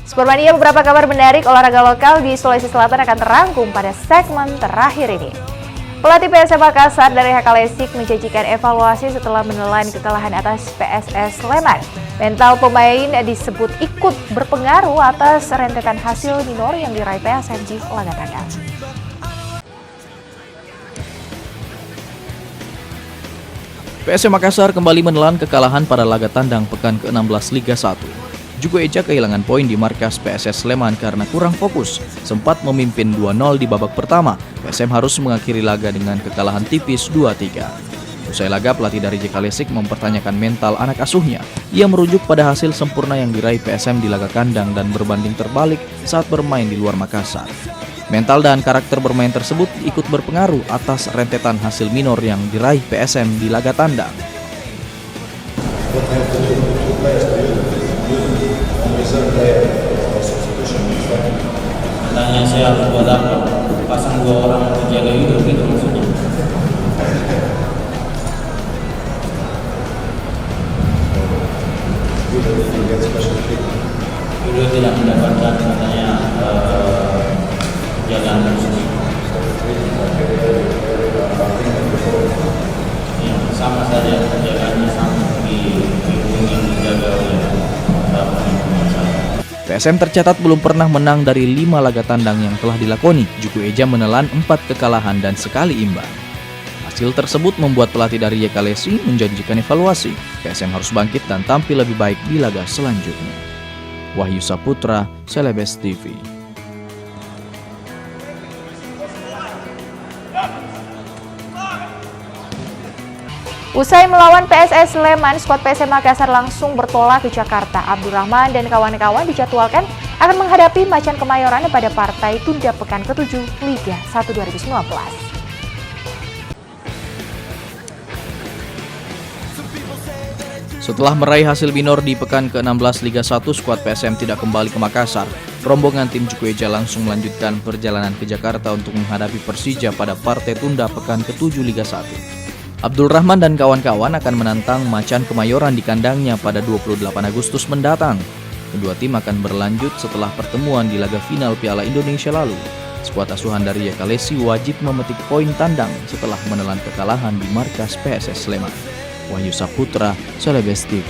Sportmania, beberapa kabar menarik olahraga lokal di Sulawesi Selatan akan terangkum pada segmen terakhir ini. Pelatih PSM Makassar dari Hakalesik menjanjikan evaluasi setelah menelan kekalahan atas PSS Sleman. Mental pemain disebut ikut berpengaruh atas rentetan hasil minor yang diraih PSM di laga tandang. PSM Makassar kembali menelan kekalahan pada laga tandang pekan ke-16 Liga 1. Jugo Eja kehilangan poin di markas PSS Sleman karena kurang fokus. Sempat memimpin 2-0 di babak pertama, PSM harus mengakhiri laga dengan kekalahan tipis 2-3. Usai laga, pelatih dari Hakalesik mempertanyakan mental anak asuhnya. Ia merujuk pada hasil sempurna yang diraih PSM di laga kandang dan berbanding terbalik saat bermain di luar Makassar. Mental dan karakter bermain tersebut ikut berpengaruh atas rentetan hasil minor yang diraih PSM di laga tandang. Katanya saya harus buat apa? Pasang 2 orang menjaga hidup gitu maksudnya. Beliau tidak mendapatkan katanya jagaan khusus. Ya, sama saja penjagaannya sama di yang dijaga oleh PSM tercatat belum pernah menang dari 5 laga tandang yang telah dilakoni. Jugo Eja menelan 4 kekalahan dan sekali imbang. Hasil tersebut membuat pelatih dari Hakalesik menjanjikan evaluasi. PSM harus bangkit dan tampil lebih baik di laga selanjutnya. Wahyu Saputra, Celebes TV. Usai melawan PSS Sleman, skuad PSM Makassar langsung bertolak ke Jakarta. Abdul Rahman dan kawan-kawan dijadwalkan akan menghadapi Macan Kemayoran pada partai tunda pekan ke-7 Liga 1 2019. Setelah meraih hasil minor di pekan ke-16 Liga 1, skuad PSM tidak kembali ke Makassar. Rombongan tim Jugo Eja langsung melanjutkan perjalanan ke Jakarta untuk menghadapi Persija pada partai tunda pekan ke-7 Liga 1. Abdul Rahman dan kawan-kawan akan menantang Macan Kemayoran di kandangnya pada 28 Agustus mendatang. Kedua tim akan berlanjut setelah pertemuan di laga final Piala Indonesia lalu. Skuad asuhan dari Hakalesik wajib memetik poin tandang setelah menelan kekalahan di markas PSS Sleman. Wahyu Saputra, Celebes TV.